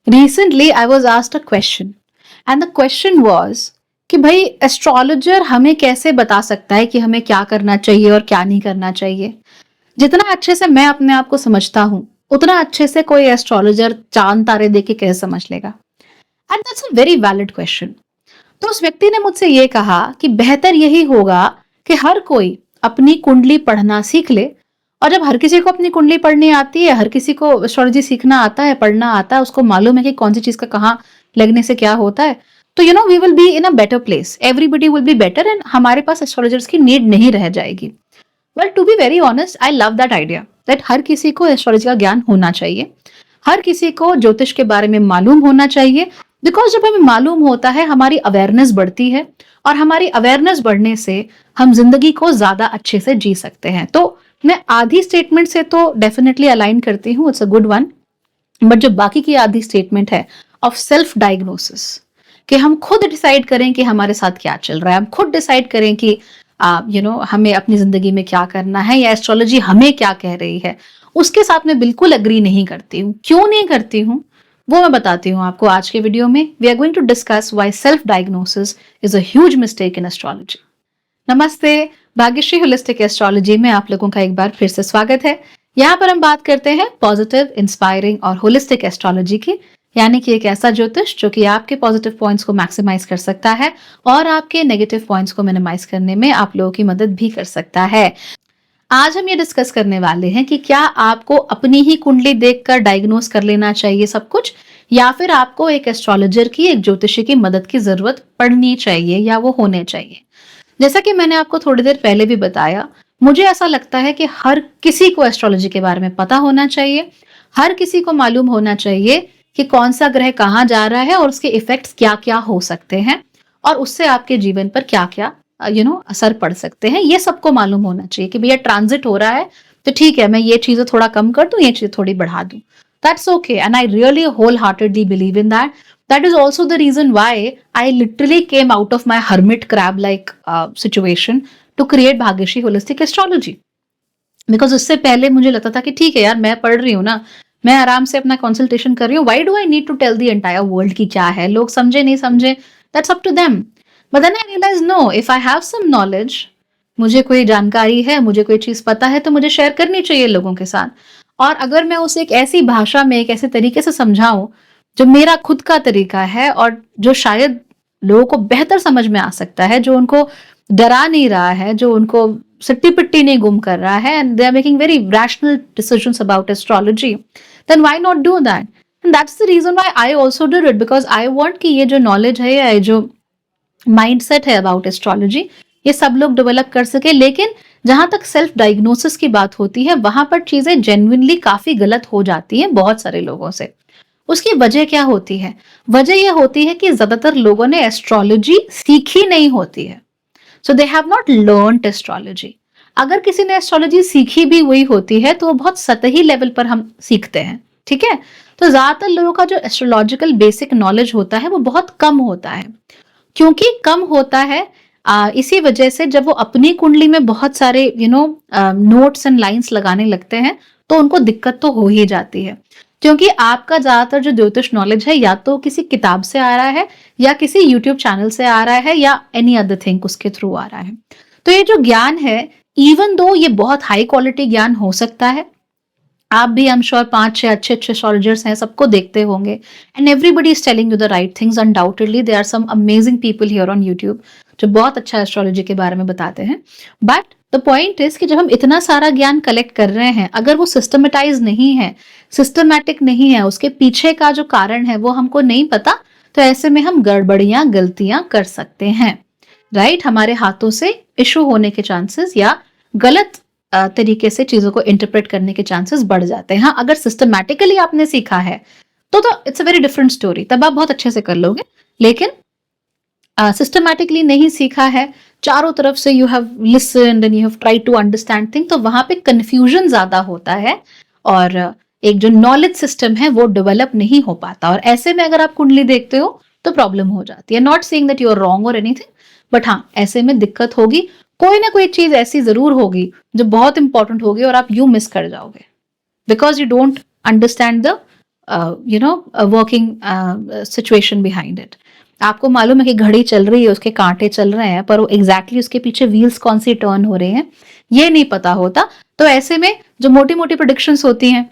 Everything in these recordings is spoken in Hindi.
Recently, I was asked a question, and the question was कि भाई एस्ट्रोलॉजर हमें कैसे बता सकता है कि हमें क्या करना चाहिए और क्या नहीं करना चाहिए। जितना अच्छे से मैं अपने आप को समझता हूँ, उतना अच्छे से कोई एस्ट्रोलॉजर चांद तारे देख के कैसे समझ लेगा। And that's a very valid question. तो उस व्यक्ति ने मुझसे ये कहा कि बेहतर यही होगा कि हर कोई अपनी कुंडली पढ़ना सीख ले। और जब हर किसी को अपनी कुंडली पढ़नी आती है, हर किसी को एस्ट्रोलॉजी सीखना आता है, पढ़ना आता है, उसको मालूम है कि कौन सी चीज का कहाँ लगने से क्या होता है, तो we will be in a better place, everybody will be better, and हमारे पास एस्ट्रोलॉजर्स की नीड नहीं रह जाएगी। Well, to be very honest, I love that idea that हर किसी को एस्ट्रोलॉजी का ज्ञान होना चाहिए, हर किसी को ज्योतिष के बारे में मालूम होना चाहिए। बिकॉज जब हमें मालूम होता है, हमारी अवेयरनेस बढ़ती है, और हमारी अवेयरनेस बढ़ने से हम जिंदगी को ज्यादा अच्छे से जी सकते हैं। तो मैं आधी स्टेटमेंट से तो डेफिनेटली अलाइन करती हूँ, it's a good one. But जो बाकी की आधी स्टेटमेंट है ऑफ सेल्फ डायग्नोसिस, कि हम खुद डिसाइड करें कि हमारे साथ क्या चल रहा है, हम खुद डिसाइड करें कि हमें अपनी जिंदगी में क्या करना है, या एस्ट्रोलॉजी हमें क्या कह रही है, उसके साथ मैं बिल्कुल अग्री नहीं करती हूँ। क्यों नहीं करती हूँ वो मैं बताती हूँ आपको आज के वीडियो में। We are going to discuss why self diagnosis is a huge mistake in astrology. नमस्ते, भाग्यश्री होलिस्टिक एस्ट्रोलॉजी में आप लोगों का एक बार फिर से स्वागत है। यहाँ पर हम बात करते हैं पॉजिटिव, इंस्पायरिंग और होलिस्टिक एस्ट्रोलॉजी की, यानी कि एक ऐसा ज्योतिष जो कि आपके पॉजिटिव पॉइंट्स को मैक्सिमाइज कर सकता है और आपके नेगेटिव पॉइंट्स को मिनिमाइज करने में आप लोगों की मदद भी कर सकता है। आज हम ये डिस्कस करने वाले हैं कि क्या आपको अपनी ही कुंडली देखकर डायग्नोस कर लेना चाहिए सब कुछ, या फिर आपको एक एस्ट्रोलॉजर की, एक ज्योतिषी की मदद की जरूरत पड़नी चाहिए या वो होने चाहिए। जैसा कि मैंने आपको थोड़ी देर पहले भी बताया, मुझे ऐसा लगता है कि हर किसी को एस्ट्रोलॉजी के बारे में पता होना चाहिए, हर किसी को मालूम होना चाहिए कि कौन सा ग्रह कहाँ जा रहा है और उसके इफेक्ट्स क्या क्या हो सकते हैं, और उससे आपके जीवन पर क्या क्या असर पड़ सकते हैं। ये सबको मालूम होना चाहिए कि भैया ट्रांजिट हो रहा है, तो ठीक है, मैं ये चीजें थोड़ा कम कर दूं, ये चीजें थोड़ी बढ़ा दूं। That's okay, and I really whole heartedly believe in that. That is also the reason why I literally came out of my hermit crab like situation to create Bhagyashree holistic astrology. Because उससे पहले मुझे लगता था कि ठीक है यार, मैं पढ़ रही हूँ ना, मैं आराम से अपना कंसल्टेशन कर रही हूँ, why do I need to tell the entire world की क्या है, लोग समझे नहीं समझे, that's up to them. But then I realise no, if I have some knowledge, मुझे कोई जानकारी है, मुझे कोई चीज पता है, तो मुझे शेयर करनी चाहिए लोगों के साथ। और अगर मैं उसे एक ऐसी भाषा में, एक ऐसे तरीके से समझाऊं जो मेरा खुद का तरीका है, और जो शायद लोगों को बेहतर समझ में आ सकता है, जो उनको डरा नहीं रहा है, जो उनको सिट्टी पिट्टी नहीं गुम कर रहा है, and they are making very rational decisions about astrology, then why not do that. And that's the reason why I also did it, because I want कि ये जो नॉलेज है, या ये जो माइंडसेट है अबाउट एस्ट्रोलॉजी, ये सब लोग डेवलप कर सके। लेकिन जहां तक सेल्फ डायग्नोसिस की बात होती है, वहां पर चीजें जेन्युइनली काफी गलत हो जाती हैं बहुत सारे लोगों से। उसकी वजह क्या होती है? वजह यह होती है कि ज्यादातर लोगों ने एस्ट्रोलॉजी सीखी नहीं होती है, so they have not learned astrology. अगर किसी ने एस्ट्रोलॉजी सीखी भी हुई होती है, तो वो बहुत सतही लेवल पर हम सीखते हैं, ठीक है। तो ज्यादातर लोगों का जो एस्ट्रोलॉजिकल बेसिक नॉलेज होता है, वो बहुत कम होता है। क्योंकि कम होता है, इसी वजह से जब वो अपनी कुंडली में बहुत सारे नोट्स एंड लाइंस लगाने लगते हैं, तो उनको दिक्कत तो हो ही जाती है। क्योंकि आपका ज्यादातर जो ज्योतिष नॉलेज है, या तो किसी किताब से आ रहा है, या किसी यूट्यूब चैनल से आ रहा है, या एनी अदर थिंग उसके थ्रू आ रहा है। तो ये जो ज्ञान है, इवन दो ये बहुत हाई क्वालिटी ज्ञान हो सकता है, आप भी आई एम श्योर 5-6 अच्छे अच्छे एस्ट्रोलॉजर्स हैं, सबको देखते होंगे, and everybody is telling you the right things. Undoubtedly there are some amazing people here on YouTube जो बहुत अच्छा एस्ट्रोलॉजी के बारे में बताते हैं। बट द पॉइंट इज कि जब हम इतना सारा ज्ञान कलेक्ट कर रहे हैं, अगर वो सिस्टमेटाइज नहीं है, सिस्टमैटिक नहीं है, उसके पीछे का जो कारण है वो हमको नहीं पता, तो ऐसे में हम गड़बड़ियां, गलतियां कर सकते हैं, राइट। हमारे हाथों से इशू होने के चांसेस, या गलत तरीके से चीजों को इंटरप्रेट करने के चांसेस बढ़ जाते हैं। हाँ, अगर सिस्टमैटिकली आपने सीखा है, तो it's a very different story, तब आप बहुत अच्छे से कर लोगे। लेकिन सिस्टमैटिकली नहीं सीखा है, चारों तरफ से you have listened and you have tried to understand thing, तो वहां पे कंफ्यूजन ज्यादा होता है, और एक जो नॉलेज सिस्टम है वो डेवलप नहीं हो पाता। और ऐसे में अगर आप कुंडली देखते हो तो प्रॉब्लम हो जाती है। Not saying that you are wrong और एनीथिंग, बट हाँ, ऐसे में दिक्कत होगी। कोई ना कोई चीज ऐसी जरूर होगी जो बहुत इंपॉर्टेंट होगी, और आप यू मिस कर जाओगे, because you don't understand the working situation behind it. आपको मालूम है कि घड़ी चल रही है, उसके कांटे चल रहे हैं, पर वो एग्जैक्टली उसके पीछे व्हील्स कौन सी टर्न हो रहे हैं ये नहीं पता होता। तो ऐसे में जो मोटी मोटी प्रोडिक्शंस होती हैं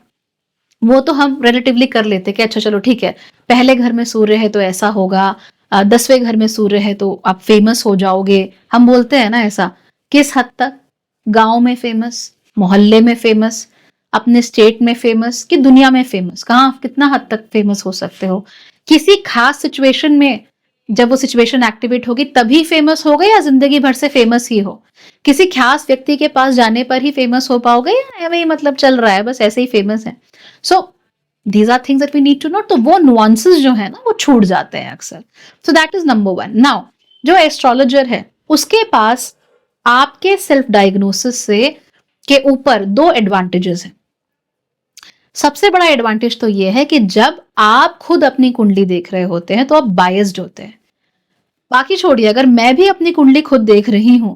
वो तो हम रिलेटिवली कर लेते कि अच्छा चलो ठीक है, पहले घर में सूर्य है तो ऐसा होगा, 10वें घर में सूर्य है तो आप फेमस हो जाओगे। हम बोलते हैं ना ऐसा। किस हद तक? गांव में फेमस, मोहल्ले में फेमस, अपने स्टेट में फेमस, कि दुनिया में फेमस, कहाँ कितना हद तक फेमस हो सकते हो? किसी खास सिचुएशन में जब वो सिचुएशन एक्टिवेट होगी तभी फेमस होगे, या जिंदगी भर से फेमस ही हो? किसी खास व्यक्ति के पास जाने पर ही फेमस हो पाओगे, या ऐਵੇਂ ही मतलब चल रहा है बस ऐसे ही फेमस है? So these are things that we need to know. तो वो नुआंसेस जो है ना वो छूट जाते हैं अक्सर। So that is number one. Now जो एस्ट्रोलॉजर है उसके पास आपके सेल्फ डायग्नोसिस से के ऊपर दो एडवांटेजेस हैं। सबसे बड़ा एडवांटेज तो ये है कि जब आप खुद अपनी कुंडली देख रहे होते हैं तो आप बायस्ड होते हैं। बाकी छोड़िए, अगर मैं भी अपनी कुंडली खुद देख रही हूं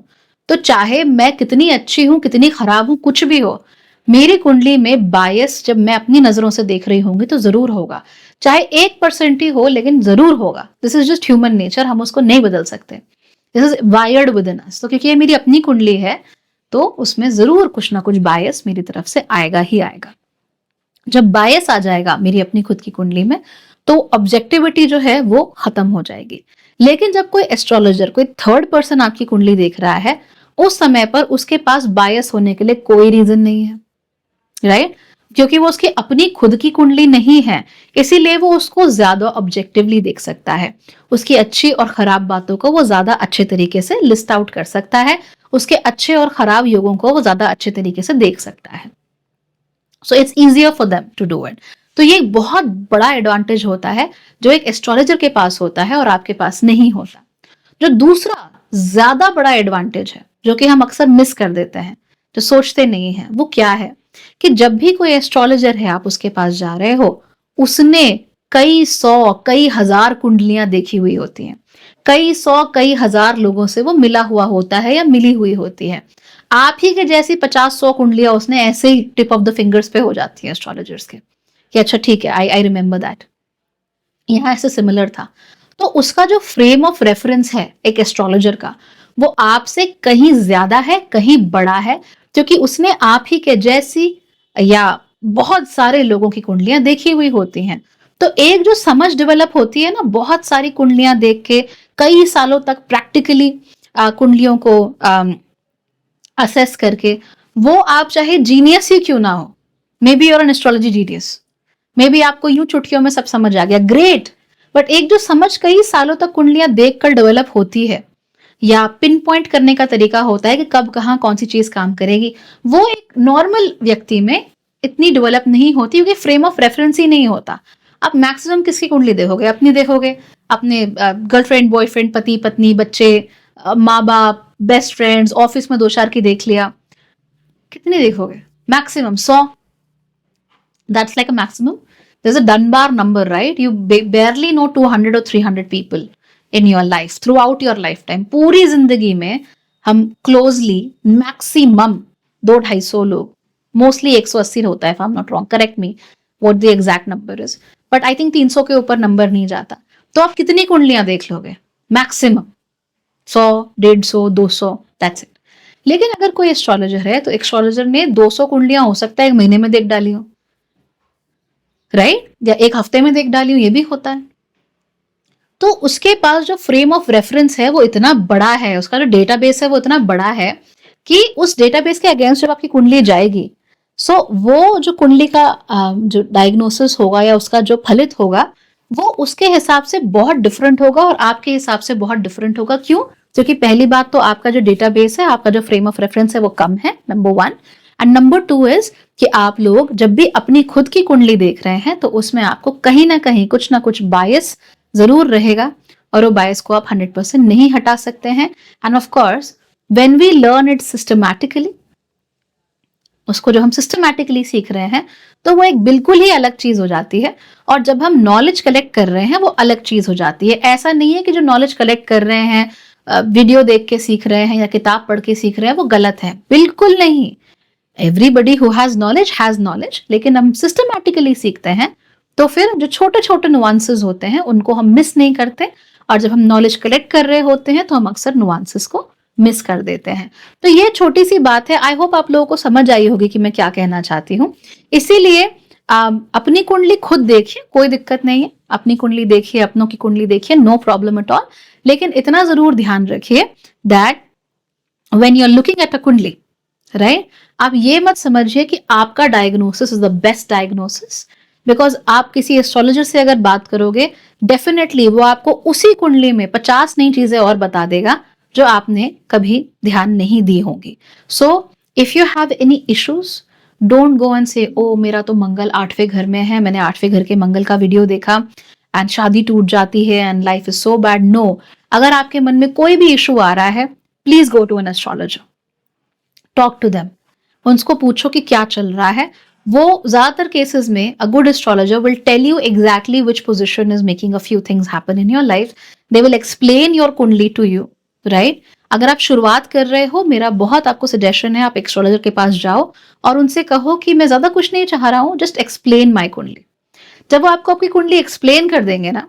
तो चाहे मैं कितनी अच्छी हूं कितनी खराब हूं कुछ भी हो, मेरी कुंडली में बायस जब मैं अपनी नजरों से देख रही होंगी तो जरूर होगा। चाहे 1% ही हो लेकिन जरूर होगा। This is just human nature, हम उसको नहीं बदल सकते। This is wired within us. तो क्योंकि ये मेरी अपनी कुंडली है तो उसमें जरूर कुछ ना कुछ बायस मेरी तरफ से आएगा ही आएगा। जब बायस आ जाएगा मेरी अपनी खुद की कुंडली में तो ऑब्जेक्टिविटी जो है वो खत्म हो जाएगी। लेकिन जब कोई एस्ट्रोलॉजर, कोई थर्ड पर्सन आपकी कुंडली देख रहा है, उस समय पर उसके पास बायस होने के लिए कोई रीजन नहीं है, राइट? क्योंकि वो उसकी अपनी खुद की कुंडली नहीं है, इसीलिए वो उसको ज्यादा ऑब्जेक्टिवली देख सकता है। उसकी अच्छी और खराब बातों को वो ज्यादा अच्छे तरीके से लिस्ट आउट कर सकता है, उसके अच्छे और खराब योगों को वो ज्यादा अच्छे तरीके से देख सकता है। So it's easier for them to do it. तो ये एक बहुत बड़ा एडवांटेज होता है जो एक एस्ट्रोलॉजर के पास होता है और आपके पास नहीं होता। जो दूसरा ज्यादा बड़ा एडवांटेज है जो कि हम अक्सर मिस कर देते हैं, जो सोचते नहीं है, वो क्या है कि जब भी कोई एस्ट्रोलॉजर है आप उसके पास जा रहे हो, उसने कई सौ कई हजार कुंडलियां देखी हुई होती हैं, कई सौ कई हजार लोगों से वो मिला हुआ होता है या मिली हुई होती है। आप ही के जैसी 50-100 कुंडलियां उसने ऐसे ही टिप ऑफ द फिंगर्स पे हो जाती है एस्ट्रोलॉजर्स के कि अच्छा ठीक है, आई रिमेंबर दैट, यहाँ ऐसे सिमिलर था। तो उसका जो फ्रेम ऑफ रेफरेंस है एक एस्ट्रोलॉजर का, वो आपसे कहीं ज्यादा है, कहीं बड़ा है, क्योंकि उसने आप ही के जैसी या बहुत सारे लोगों की कुंडलियां देखी हुई होती हैं। तो एक जो समझ डेवलप होती है ना, बहुत सारी कुंडलियां देख के कई सालों तक प्रैक्टिकली कुंडलियों को असेस करके, वो आप चाहे जीनियस ही क्यों ना हो, may be your an astrology genius, may be आपको यूं चुटकियों में सब समझ आ गया, ग्रेट। बट एक जो समझ कई सालों तक कुंडलियां देखकर डेवलप होती है या पिन पॉइंट करने का तरीका होता है कि कब कहाँ कौन सी चीज काम करेगी, वो एक नॉर्मल व्यक्ति में इतनी डेवलप नहीं होती क्योंकि फ्रेम ऑफ रेफरेंस ही नहीं होता। आप मैक्सिमम किसकी कुंडली देखोगे? अपनी देखोगे, अपने गर्लफ्रेंड, बॉयफ्रेंड, पति पत्नी, बच्चे, माँ बाप, बेस्ट फ्रेंड्स, ऑफिस में 2-4 की देख लिया। कितनी देखोगे? Maximum 100। That's like a maximum. There's a Dunbar number, right? You barely know 200 or 300 people in your life, throughout your lifetime. पूरी जिंदगी में हम closely maximum 200-250 लोग, mostly 180 होता है if I'm not wrong, correct me what the exact number is, but I think 300 के ऊपर नंबर नहीं जाता। तो आप कितनी कुंडलियां देख लोगे? Maximum 100, 150, 200, that's it। लेकिन अगर कोई एस्ट्रोलॉजर है तो एस्ट्रोलॉजर ने 200 कुंडलियां हो सकता है एक महीने में देख डाली हो, राइट? या एक हफ्ते में देख डाली हूं, ये भी होता है। तो उसके पास जो फ्रेम ऑफ रेफरेंस है वो इतना बड़ा है, उसका जो डेटाबेस है वो इतना बड़ा है कि उस डेटाबेस के अगेंस्ट जब आपकी कुंडली जाएगी, सो वो जो कुंडली का जो डायग्नोसिस होगा या उसका जो फलित होगा वो उसके हिसाब से बहुत डिफरेंट होगा और आपके हिसाब से बहुत डिफरेंट होगा। क्यों? क्योंकि पहली बात तो आपका जो डेटाबेस है, आपका जो फ्रेम ऑफ रेफरेंस है वो कम है, नंबर 1। एंड नंबर 2 इज कि आप लोग जब भी अपनी खुद की कुंडली देख रहे हैं तो उसमें आपको कहीं ना कहीं कुछ ना कुछ बायस जरूर रहेगा और वो बायस को आप 100% नहीं हटा सकते हैं। And of course when we learn it systematically, उसको जो हम सिस्टमैटिकली सीख रहे हैं तो वो एक बिल्कुल ही अलग चीज हो जाती है। और जब हम नॉलेज कलेक्ट कर रहे हैं वो अलग चीज हो जाती है। ऐसा नहीं है कि जो नॉलेज कलेक्ट कर रहे हैं वीडियो देख के सीख रहे हैं या किताब पढ़ के सीख रहे हैं वो गलत है, बिल्कुल नहीं। एवरीबडी हु हैज नॉलेज, लेकिन हम सिस्टमैटिकली सीखते हैं तो फिर जो छोटे-छोटे नुआंसेस होते हैं उनको हम मिस नहीं करते, और जब हम नॉलेज कलेक्ट कर रहे होते हैं तो हम अक्सर नुआंसेस को मिस कर देते हैं। तो ये छोटी-सी बात है, आई होप आप लोगों को समझ आई होगी कि मैं क्या कहना चाहती हूँ। इसीलिए अपनी कुंडली खुद देखिए, कोई दिक्कत नहीं है। अपनी कुंडली देखिए, अपनों की कुंडली देखिए, नो प्रॉब्लम एट ऑल। लेकिन इतना ज़रूर ध्यान रखिए that when you are looking at a kundli, right, आप ये मत समझिए कि आपका diagnosis is the best diagnosis, because आप किसी एस्ट्रोलॉजर से अगर बात करोगे, डेफिनेटली वो आपको उसी कुंडली में 50 नई चीजें और बता देगा जो आपने कभी ध्यान नहीं दी होंगी। So if you have any issues, don't go and से ओ मेरा तो मंगल 8वें घर में है, मैंने 8वें घर के मंगल का वीडियो देखा एंड शादी टूट जाती है and life is so bad. No, अगर आपके मन में कोई भी इशू आ रहा है, please go to an astrologer, talk to them, उनको पूछो कि क्या चल रहा है। वो ज्यादातर केसेस में a good astrologer will tell you exactly which position is making a few things happen in your life. They will explain your kundli to you, right. अगर आप शुरुआत कर रहे हो, मेरा बहुत आपको सजेशन है, आप एस्ट्रोलॉजर के पास जाओ और उनसे कहो कि मैं ज्यादा कुछ नहीं चाह रहा हूँ, जस्ट एक्सप्लेन माई कुंडली। जब वो आपको आपकी कुंडली एक्सप्लेन कर देंगे ना,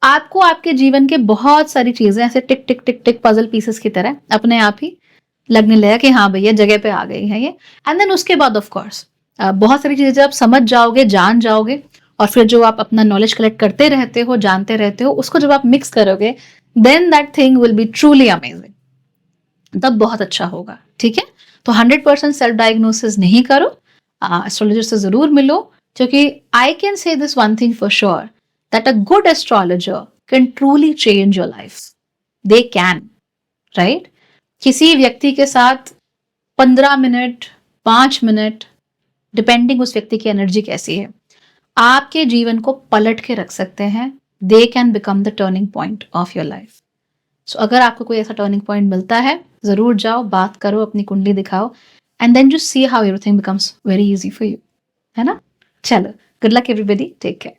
आपको आपके जीवन के बहुत सारी चीजें ऐसे टिक टिक टिक टिक पजल पीसेस की तरह अपने आप ही लगने लगा कि हाँ भैया जगह पे आ गई है ये। एंड देन उसके बाद ऑफ कोर्स बहुत सारी चीजें आप समझ जाओगे, जान जाओगे, और फिर जो आप अपना नॉलेज कलेक्ट करते रहते हो, जानते रहते हो, उसको जब आप मिक्स करोगे, then that thing will be truly amazing, तब बहुत अच्छा होगा। ठीक है, तो 100% सेल्फ डायग्नोसिस नहीं करो, एस्ट्रोलॉजर से जरूर मिलो, क्योंकि I can say this one thing for sure that a good astrologer can truly change your life. They can, right. किसी व्यक्ति के साथ 15 मिनट, 5 मिनट, डिपेंडिंग उस व्यक्ति की एनर्जी कैसी है, आपके जीवन को पलट के रख सकते हैं। They can become the turning point of your life. So अगर आपको कोई ऐसा टर्निंग पॉइंट मिलता है, जरूर जाओ, बात करो, अपनी कुंडली दिखाओ, and then just see how everything becomes very easy for you, है ना। चलो, good luck everybody, take care.